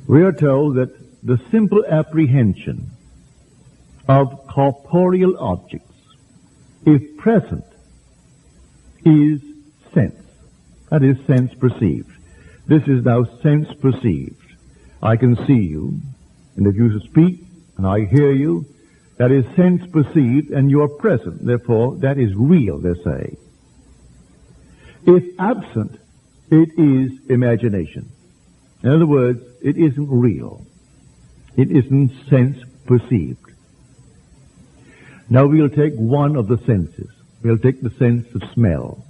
We are told that the simple apprehension of corporeal objects, if present, is sense. That is sense perceived. This is now sense perceived. I can see you, and if you speak and I hear you, that is sense perceived and you are present. Therefore, that is real, they say. If absent, it is imagination. In other words, it isn't real. It isn't sense perceived. Now we'll take one of the senses. We'll take the sense of smell.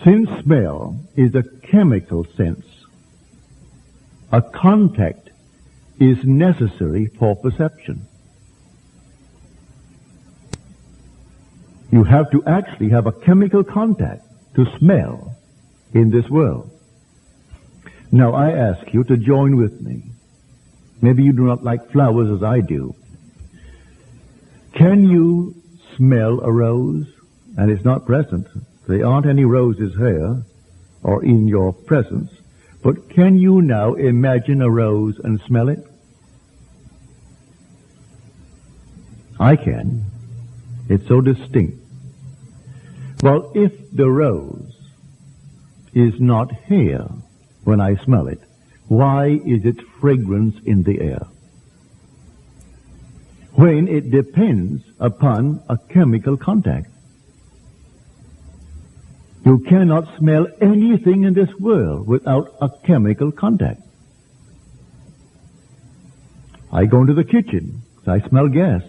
Since smell is a chemical sense, a contact is necessary for perception. You have to actually have a chemical contact to smell in this world. Now I ask you to join with me. Maybe you do not like flowers as I do. Can you smell a rose? And it's not present. There aren't any roses here or in your presence. But can you now imagine a rose and smell it? I can. It's so distinct. Well, if the rose is not here when I smell it, why is its fragrance in the air? When it depends upon a chemical contact. You cannot smell anything in this world without a chemical contact. I go into the kitchen, I smell gas.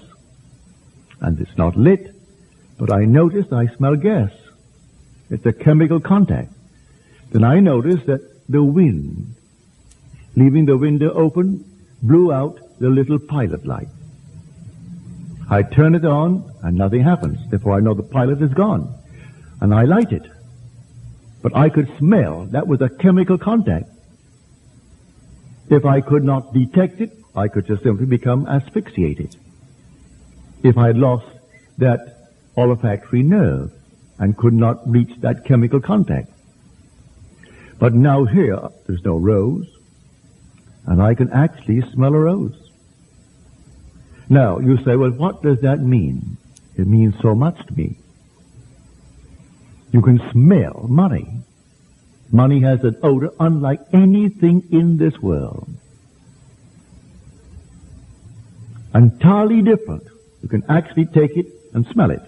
And it's not lit, but I notice I smell gas. It's a chemical contact. Then I notice that the wind, leaving the window open, blew out the little pilot light. I turn it on, and nothing happens. Therefore, I know the pilot is gone. And I light it. But I could smell that was a chemical contact. If I could not detect it, I could just simply become asphyxiated. If I had lost that olfactory nerve and could not reach that chemical contact. But now here, there's no rose, and I can actually smell a rose. Now, you say, well, what does that mean? It means so much to me. You can smell money. Money has an odor unlike anything in this world. Entirely different. You can actually take it and smell it.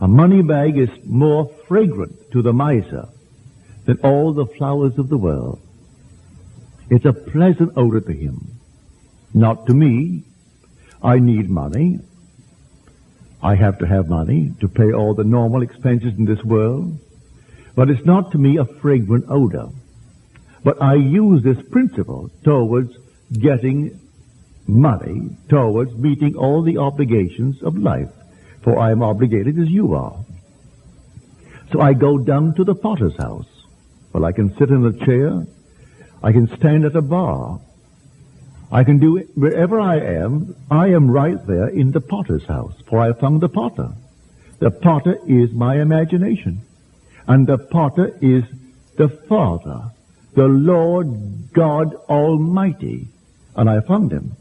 A money bag is more fragrant to the miser than all the flowers of the world. It's a pleasant odor to him. Not to me. I need money. I have to have money to pay all the normal expenses in this world. But it's not to me a fragrant odor. But I use this principle towards getting money, towards meeting all the obligations of life. For I am obligated as you are. So I go down to the potter's house. Well, I can sit in a chair. I can stand at a bar. I can do it wherever I am right there in the potter's house, for I found the potter. The potter is my imagination. And the potter is the Father, the Lord God Almighty. And I found him.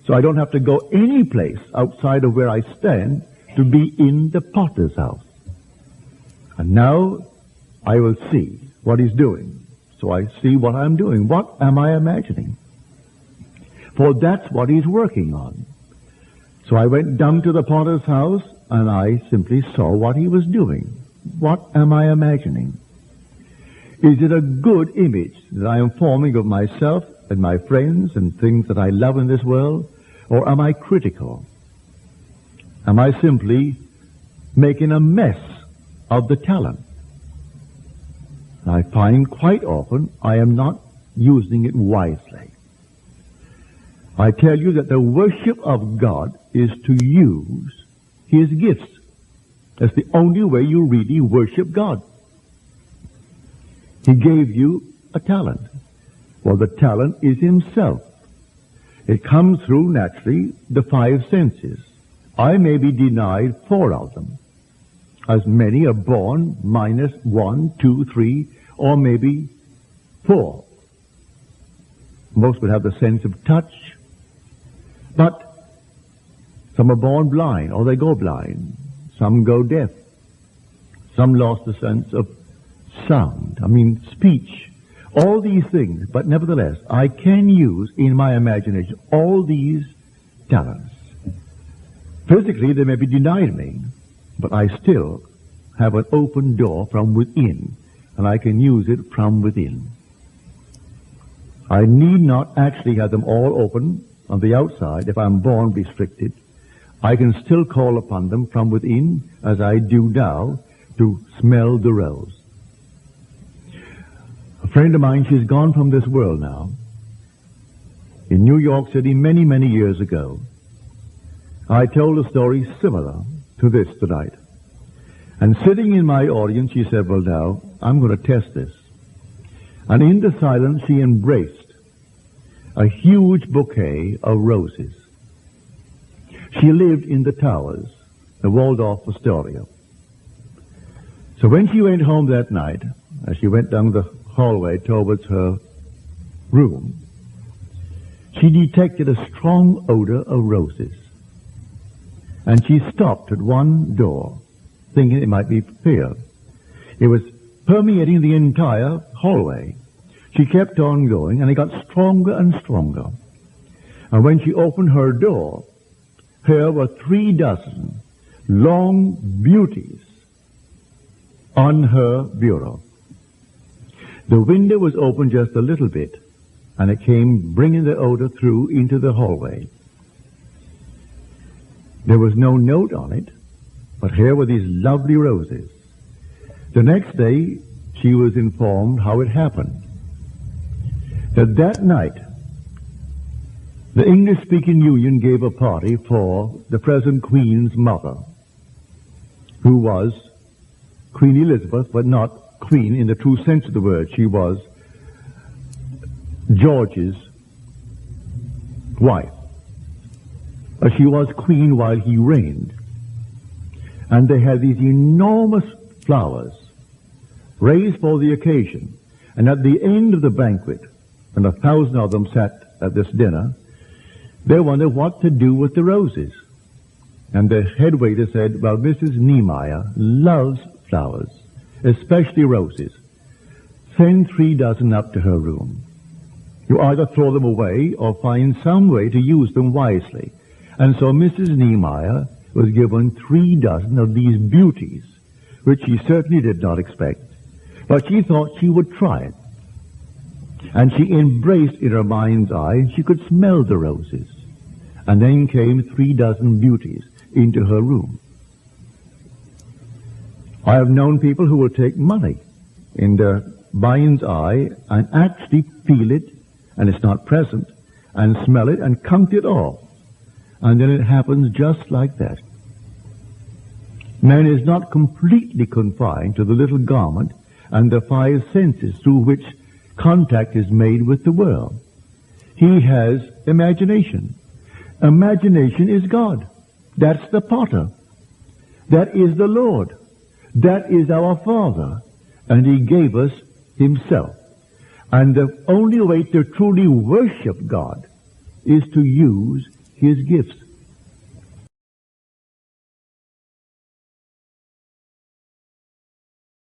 So I don't have to go any place outside of where I stand to be in the potter's house. And now I will see what he's doing. So I see what I'm doing. What am I imagining? For that's what he's working on. So I went down to the potter's house and I simply saw what he was doing. What am I imagining? Is it a good image that I am forming of myself and my friends and things that I love in this world? Or am I critical? Am I simply making a mess of the talent? And I find quite often I am not using it wisely. I tell you that the worship of God is to use His gifts. That's the only way you really worship God. He gave you a talent. Well, the talent is Himself. It comes through, naturally, the five senses. I may be denied 4 of them. As many are born minus 1, 2, 3, or maybe 4. Most would have the sense of touch, but some are born blind, or they go blind. Some go deaf. Some lost the sense of sound, speech. All these things, but nevertheless, I can use in my imagination all these talents. Physically, they may be denied me, but I still have an open door from within, and I can use it from within. I need not actually have them all open on the outside if I'm born restricted. I can still call upon them from within, as I do now, to smell the rose. A friend of mine, she's gone from this world now. In New York City many, many years ago, I told a story similar to this tonight. And sitting in my audience, she said, well, now, I'm going to test this. And in the silence, she embraced a huge bouquet of roses. She lived in the towers, the Waldorf Astoria. So when she went home that night, as she went down the hallway towards her room, she detected a strong odor of roses. And she stopped at one door, thinking it might be fear. It was permeating the entire hallway. She kept on going, and it got stronger and stronger. And when she opened her door, here were 36 long beauties on her bureau. The window was open just a little bit, and it came bringing the odor through into the hallway. There was no note on it, but here were these lovely roses. The next day, she was informed how it happened. That night, the English-speaking Union gave a party for the present Queen's mother, who was Queen Elizabeth, but not Queen in the true sense of the word. She was George's wife. She was queen while he reigned. And they had these enormous flowers raised for the occasion. And at the end of the banquet, when 1,000 of them sat at this dinner, they wondered what to do with the roses. And the head waiter said, well, Mrs. Niemeyer loves flowers, especially roses. Send 36 up to her room. You either throw them away or find some way to use them wisely. And so Mrs. Niemeyer was given 36 of these beauties, which she certainly did not expect. But she thought she would try it. And she embraced in her mind's eye, and she could smell the roses. And then came 36 beauties into her room. I have known people who will take money in their mind's eye and actually feel it, and it's not present, and smell it and count it off. And then it happens just like that. Man is not completely confined to the little garment and the 5 senses through which contact is made with the world. He has imagination. Imagination is God. That's the potter. That is the Lord. That is our Father. And He gave us Himself. And the only way to truly worship God is to use His gifts.